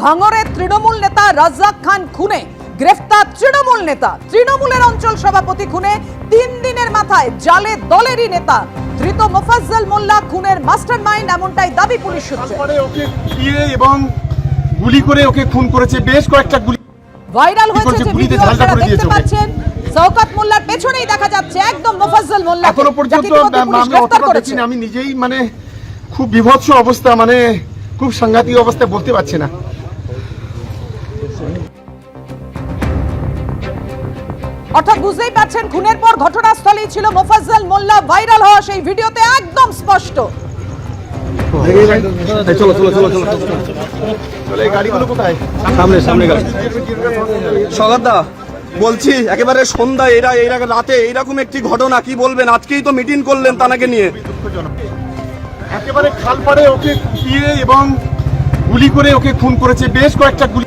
ভাঙড়ের তৃণমূল নেতা রাজ্জাক খান খুনে গ্রেফতার তৃণমূল নেতা। তৃণমূলের অঞ্চল সভাপতি খুনে 3 দিনের মাথায় জালে দলেরই নেতা ধৃত মোফাজ্জল মোল্লা খুনের মাস্টারমাইন্ড, এমনটাই দাবি পুলিশ সূত্রে। ওকে কুপিয়ে এবং গুলি করে ওকে খুন করেছে, বেশ কয়েকটা গুলি ভাইরাল হয়েছে যে ভিডিও আপনারা দেখতে পাচ্ছেন। শওকত মোল্লার পেছনেই দেখা যাচ্ছে একদম মোফাজ্জল মোল্লা। এখনো পর্যন্ত আমি নিজেই খুব বিভৎস অবস্থা, খুব সাংঘাতিক অবস্থা, বলতে পারছি না। অর্থাৎ বুঝতেই পারছেন খুনের পর ঘটনাস্থলেই ছিল মোফাজ্জল মোল্লা। ভাইরাল হওয়া সেই ভিডিওতে একদম স্পষ্ট। বলছি একেবারে সন্ধ্যায় রাতে এইরকম একটি ঘটনা, কি বলবেন? আজকেই তো মিটিং করলেন তানাকে নিয়ে। একেবারে খালপাড়ে ওকে কুপিয়ে এবং গুলি করে ওকে খুন করেছে, বেশ কয়েকটা গুলি।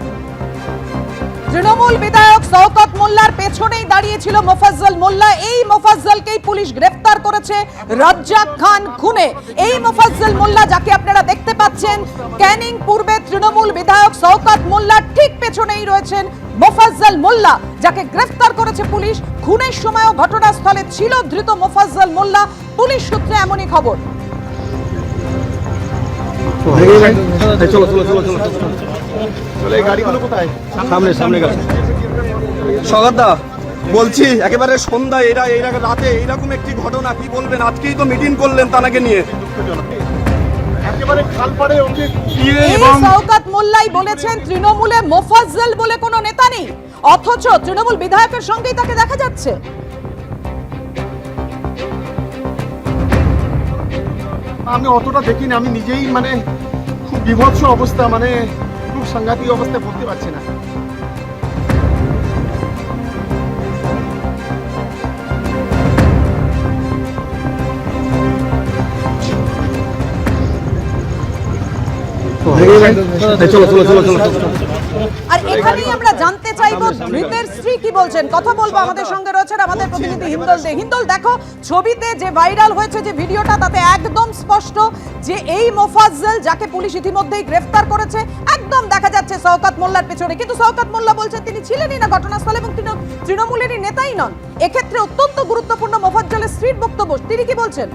তৃণমূল বিধায়ক শওকত মোল্লার পেছনেই দাঁড়িয়েছিল মোফাজ্জল মোল্লা। এই মোফাজ্জলকেই পুলিশ গ্রেফতার করেছে রাজ্জাক খান খুনে। এই মোফাজ্জল মোল্লা যাকে আপনারা দেখতে পাচ্ছেন, ক্যানিং পূর্বে তৃণমূল বিধায়ক শওকত মোল্লার ঠিক পেছনেই রয়েছেন মোফাজ্জল মোল্লা, যাকে গ্রেফতার করেছে পুলিশ। খুনের সময়ও ঘটনাস্থলে ছিল ধৃত মোফাজ্জল মোল্লা। পুলিশ সূত্রে এমনই খবর। বলছি একেবারে সন্ধ্যায় রাতে এইরকম একটি ঘটনা, কি বলবেন? আজকেই তো মিটিং করলেন তানাকে নিয়ে। একেবারে খালপাড়ে ওকে কুপিয়ে এবং শওকত মোল্লাই বলেছেন তৃণমূলে মোফাজ্জল বলে কোনো নেতা নেই, অথচ তৃণমূল বিধায়কের সঙ্গেই তাকে দেখা যাচ্ছে। আমি অতটা দেখিনি, আমি নিজেই খুব বিভৎস অবস্থা, খুব সাংঘাতিক অবস্থা, বলতে পারছি না। আর এখানেই আমরা জানতে চাইবো ধৃতের স্ত্রী কি বলছেন। কথা বলবো, আমাদের সঙ্গে রয়েছেন আমাদের প্রতিনিধি হিন্দল দে। হিন্দল, দেখো ছবিতে যে ভাইরাল হয়েছে যে ভিডিওটা, তাতে একদম স্পষ্ট যে এই মোফাজ্জল, যাকে পুলিশ ইতিমধ্যেই গ্রেফতার করেছে, একদম দেখা যাচ্ছে শওকত মোল্লার পেছনে। কিন্তু শওকত মোল্লা বলছেন তিনি ছিলেনই না ঘটনাস্থলে এবং তৃণমূলেরই নেতাই নন। এক্ষেত্রে অত্যন্ত গুরুত্বপূর্ণ মোফাজ্জলের স্ত্রীর বক্তব্য। তিনি কি বলছেন?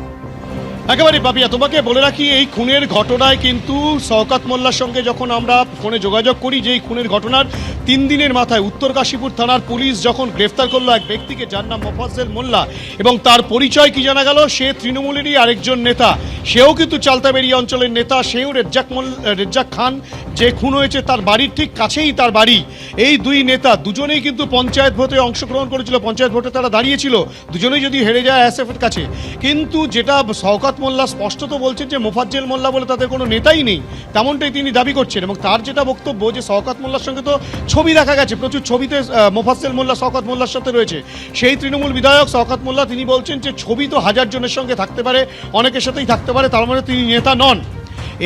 একেবারে পাপিয়া, তোমাকে বলে রাখি এই খুনের ঘটনায় কিন্তু শওকত মোল্লার সঙ্গে যখন আমরা ফোনে যোগাযোগ করি, যে এই খুনের ঘটনার 3 দিনের মাথায় উত্তর কাশীপুর থানার পুলিশ যখন গ্রেফতার করলো এক ব্যক্তিকে, যার নাম মোফাজ্জল মোল্লা, এবং তার পরিচয় কি জানা গেল, সে তৃণমূলেরই আরেকজন নেতা। সেও কিন্তু চালতাবেড়ি অঞ্চলের নেতা, সেও রাজ্জাক খান যে খুন হয়েছে তার বাড়ির ঠিক কাছেই তার বাড়ি। এই দুই নেতা দুজনেই কিন্তু পঞ্চায়েত ভোটে অংশগ্রহণ করেছিল, পঞ্চায়েত ভোটে তারা দাঁড়িয়েছিল, দুজনেই যদি হেরে যায় আইএসএফের কাছে। কিন্তু যেটা শওকত মোল্লা স্পষ্টত বলছেন যে মোফাজ্জল মোল্লা বলে তাদের কোনো নেতাই নেই, তেমনটাই তিনি দাবি করছেন। এবং তার যেটা বক্তব্য যে শওকত মোল্লার সঙ্গে তো ছবি দেখা গেছে, প্রচুর ছবিতে মোফাজ্জল মোল্লা শওকত মোল্লার সাথে রয়েছে। সেই তৃণমূল বিধায়ক শওকত মোল্লা তিনি বলছেন যে ছবি তো 1000 জনের সঙ্গে থাকতে পারে, অনেকের সাথেই থাকতে পারে, তার মানে তিনি নেতা নন।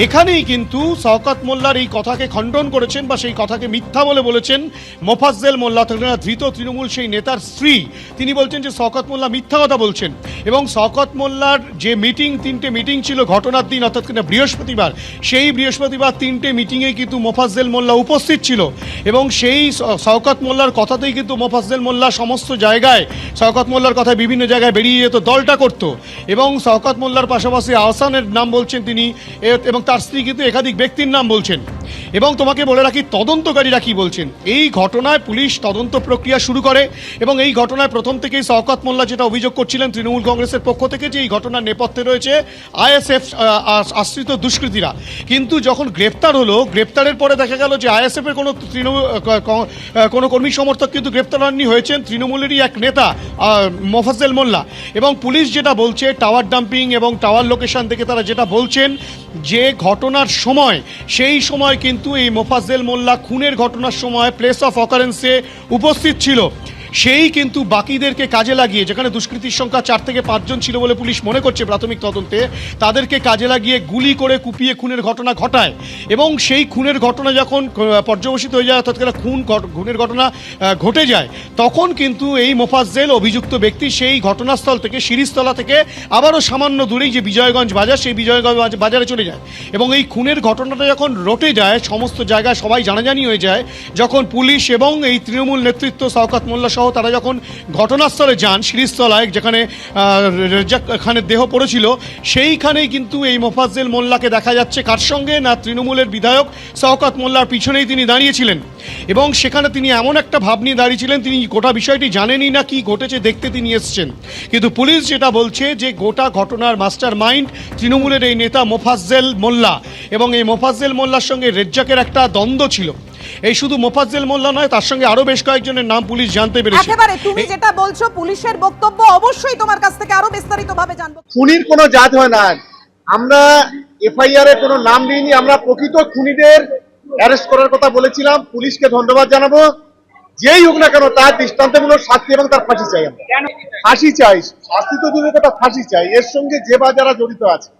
এখানেই কিন্তু শওকত মোল্লার এই কথাকে খণ্ডন করেছেন বা সেই কথাকে মিথ্যা বলে বলেছেন মোফাজ্জল মোল্লা, ধৃত তৃণমূল সেই নেতার স্ত্রী। তিনি বলছেন যে শওকত মোল্লা মিথ্যা কথা বলছেন। এবং শওকত মোল্লার যে মিটিং, 3টে মিটিং ছিল ঘটনার দিন, অর্থাৎ বৃহস্পতিবার, সেই বৃহস্পতিবার 3টে মিটিংয়ে কিন্তু মোফাজ্জল মোল্লা উপস্থিত ছিল। এবং সেই শওকত মোল্লার কথাতেই কিন্তু মোফাজ্জল মোল্লা সমস্ত জায়গায়, শওকত মোল্লার কথায় বিভিন্ন জায়গায় বেরিয়ে যেত, দলটা করত। এবং শওকত মোল্লার পাশাপাশি আহসানের নাম বলছেন তিনি, এবং তার স্ত্রী কিন্তু একাধিক ব্যক্তির নাম বলছেন। এবং তোমাকে বলে রাখি তদন্তকারীরা কি বলছেন। এই ঘটনায় পুলিশ তদন্ত প্রক্রিয়া শুরু করে এবং এই ঘটনায় প্রথম থেকেই শওকত মোল্লা যেটা অভিযোগ করছিলেন তৃণমূল কংগ্রেসের পক্ষ থেকে, যে এই ঘটনার নেপথ্যে রয়েছে আইএসএফ আশ্রিত দুষ্কৃতীরা। কিন্তু যখন গ্রেপ্তার হলো, গ্রেপ্তারের পরে দেখা গেল যে আইএসএফের কোনো কর্মী সমর্থক কিন্তু গ্রেপ্তার হননি, হয়েছেন তৃণমূলেরই এক নেতা মোফাজ্জল মোল্লা। এবং পুলিশ যেটা বলছে, টাওয়ার ডাম্পিং এবং টাওয়ার লোকেশন থেকে তারা যেটা বলছেন যে ঘটনার সময়, সেই সময় কিন্তু এই মোফাজ্জল মোল্লা খুনের ঘটনার সময় প্লেস অফ অকারেন্সে উপস্থিত ছিল। সেই কিন্তু বাকিদেরকে কাজে লাগিয়ে, যেখানে দুষ্কৃতীর সংখ্যা 4 থেকে 5 জন ছিল বলে পুলিশ মনে করছে প্রাথমিক তদন্তে, তাদেরকে কাজে লাগিয়ে গুলি করে কুপিয়ে খুনের ঘটনা ঘটায়। এবং সেই খুনের ঘটনা যখন পর্যবসিত হয়ে যায়, অর্থাৎ খুনের ঘটনা ঘটে যায়, তখন কিন্তু এই মোফাজ্জেল অভিযুক্ত ব্যক্তি সেই ঘটনাস্থল থেকে, শিরিষতলা থেকে আবারও সামান্য দূরেই যে বিজয়গঞ্জ বাজার, সেই বিজয়গঞ্জ বাজারে চলে যায়। এবং এই খুনের ঘটনাটা যখন রটে যায়, সমস্ত জায়গায় সবাই জানাজানি হয়ে যায়, যখন পুলিশ এবং এই তৃণমূল নেতৃত্ব শওকত মোল্লা সহ তারা যখন ঘটনাস্থলে যান, শিরিষতলায় যেখানে রেজ্জাক খানের দেহ পড়েছিল, সেইখানেই কিন্তু এই মোফাজ্জেল মোল্লাকে দেখা যাচ্ছে কার সঙ্গে না, তৃণমূলের বিধায়ক শওকত মোল্লার পিছনেই তিনি দাঁড়িয়েছিলেন। এবং সেখানে তিনি এমন একটা ভাব নিয়ে দাঁড়িয়েছিলেন, তিনি গোটা বিষয়টি জানেনই না, কি ঘটেছে দেখতে তিনি এসছেন। কিন্তু পুলিশ যেটা বলছে যে গোটা ঘটনার মাস্টার মাইন্ড তৃণমূলের এই নেতা মোফাজ্জেল মোল্লা, এবং এই মোফাজ্জেল মোল্লার সঙ্গে রেজ্জাকের একটা দ্বন্দ্ব ছিল। এই শুধু মোফাজ্জেল মোল্লা নয়, তার সঙ্গে আরো বেশ কয়েকজনের নাম পুলিশ জানতে পেরেছে। একেবারে তুমি যেটা বলছো, পুলিশের বক্তব্য অবশ্যই তোমার কাছ থেকে আরো বিস্তারিত ভাবে জানবো। খুনির কোনো জাত হয় না। আমরা এফআইআর এ কোনো নাম দিইনি, আমরা প্রকৃত খুনিদের অ্যারেস্ট করার কথা বলেছিলাম। পুলিশকে ধন্যবাদ জানাবো, যেই হোক না কেন তার দৃষ্টান্তমূলক শাস্তি এবং তার ফাঁসি চাই। আমরা ফাঁসি চাই, শাস্তি তো দূরের কথা, ফাঁসি চাই। এর সঙ্গে যে বা যারা জড়িত আছে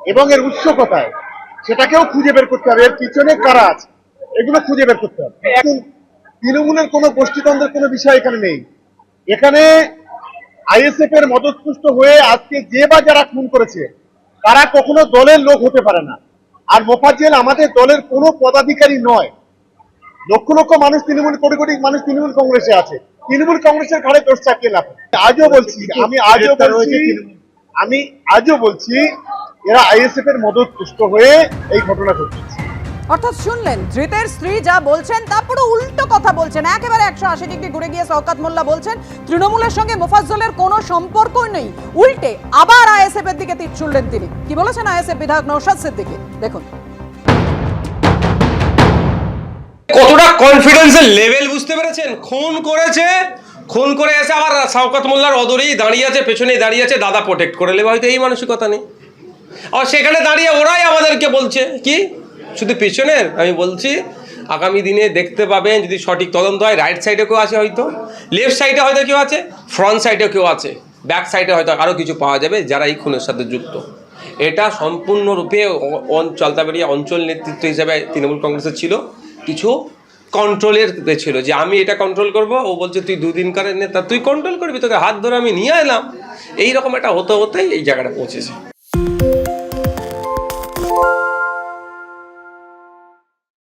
এবং এর উৎস কোথায় সেটাকেও খুঁজে বের করতে হবে, এর পিছনে কারা আছে এগুলো খুঁজে বের করতে হবে। এখন তৃণমূলের কোনো গোষ্ঠীতন্ত্রের কোনো বিষয় এখানে নেই। এখানে আইএসএফ এর মদতপুষ্ট হয়ে আজকে যে বা যারা খুন করেছে তারা কখনো দলের লোক হতে পারে না। আর মোফাজ্জেল আমাদের দলের কোনো পদাধিকারী নয়। লক্ষ লক্ষ মানুষ তৃণমূল, কোটি কোটি মানুষ তৃণমূল কংগ্রেসে আছে, তৃণমূল কংগ্রেসের ঘাড়ে দোষ চাপিয়ে লাভ। আমি আজও বলছি এরা আইএসএফ এর মদতপুষ্ট হয়ে এই ঘটনা ঘটেছে। অর্থাৎ শুনলেন ধৃতের স্ত্রী যা বলছেন, তা পুরো উল্টো কথা বলছেন। একেবারে 180 ডিগ্রি ঘুরে গিয়ে শওকত মোল্লা বলছেন তৃণমূলের সঙ্গে মোফাজ্জলের কোনো সম্পর্কই নেই। উল্টে আবার আইএসএফ এর দিকে তীর ছুড়লেন তিনি। কি বলেছেন আইএসএফ বিধায়ক নওশাদ সিদ্দিকী, দেখুন। কতটা কনফিডেন্সের লেভেল বুঝতে পেরেছেন? খুন করেছে, খুন করে এসে আবার শওকত মোল্লার অদরেই দাঁড়িয়ে আছে, পেছনেই দাঁড়িয়ে আছে, দাদা প্রোটেক্ট করে নেবে, হয়তো এই মানসিকতা নেই। আর সেখানে দাঁড়িয়ে ওরাই আমাদেরকে বলছে কি শুধু পেছনের। আমি বলছি আগামী দিনে দেখতে পাবেন, যদি সঠিক তদন্ত হয়, রাইট সাইডে কেউ আছে, হয়তো লেফট সাইডে হয়তো কেউ আছে, ফ্রন্ট সাইডে কেউ আছে, ব্যাক সাইডে হয়তো আরও কিছু পাওয়া যাবে যারা এই খুনের সাথে যুক্ত। এটা সম্পূর্ণরূপে চলতাবাড়িয়া অঞ্চল নেতৃত্ব হিসেবে তৃণমূল কংগ্রেসের ছিল, কিছু কন্ট্রোলের ছিল যে আমি এটা কন্ট্রোল করব, ও বলছে তুই দুদিনকারের নেতা, তুই কন্ট্রোল করবি, তোকে হাত ধরে আমি নিয়ে এলাম। এইরকম একটা হতে হতেই এই জায়গাটা পৌঁছেছে।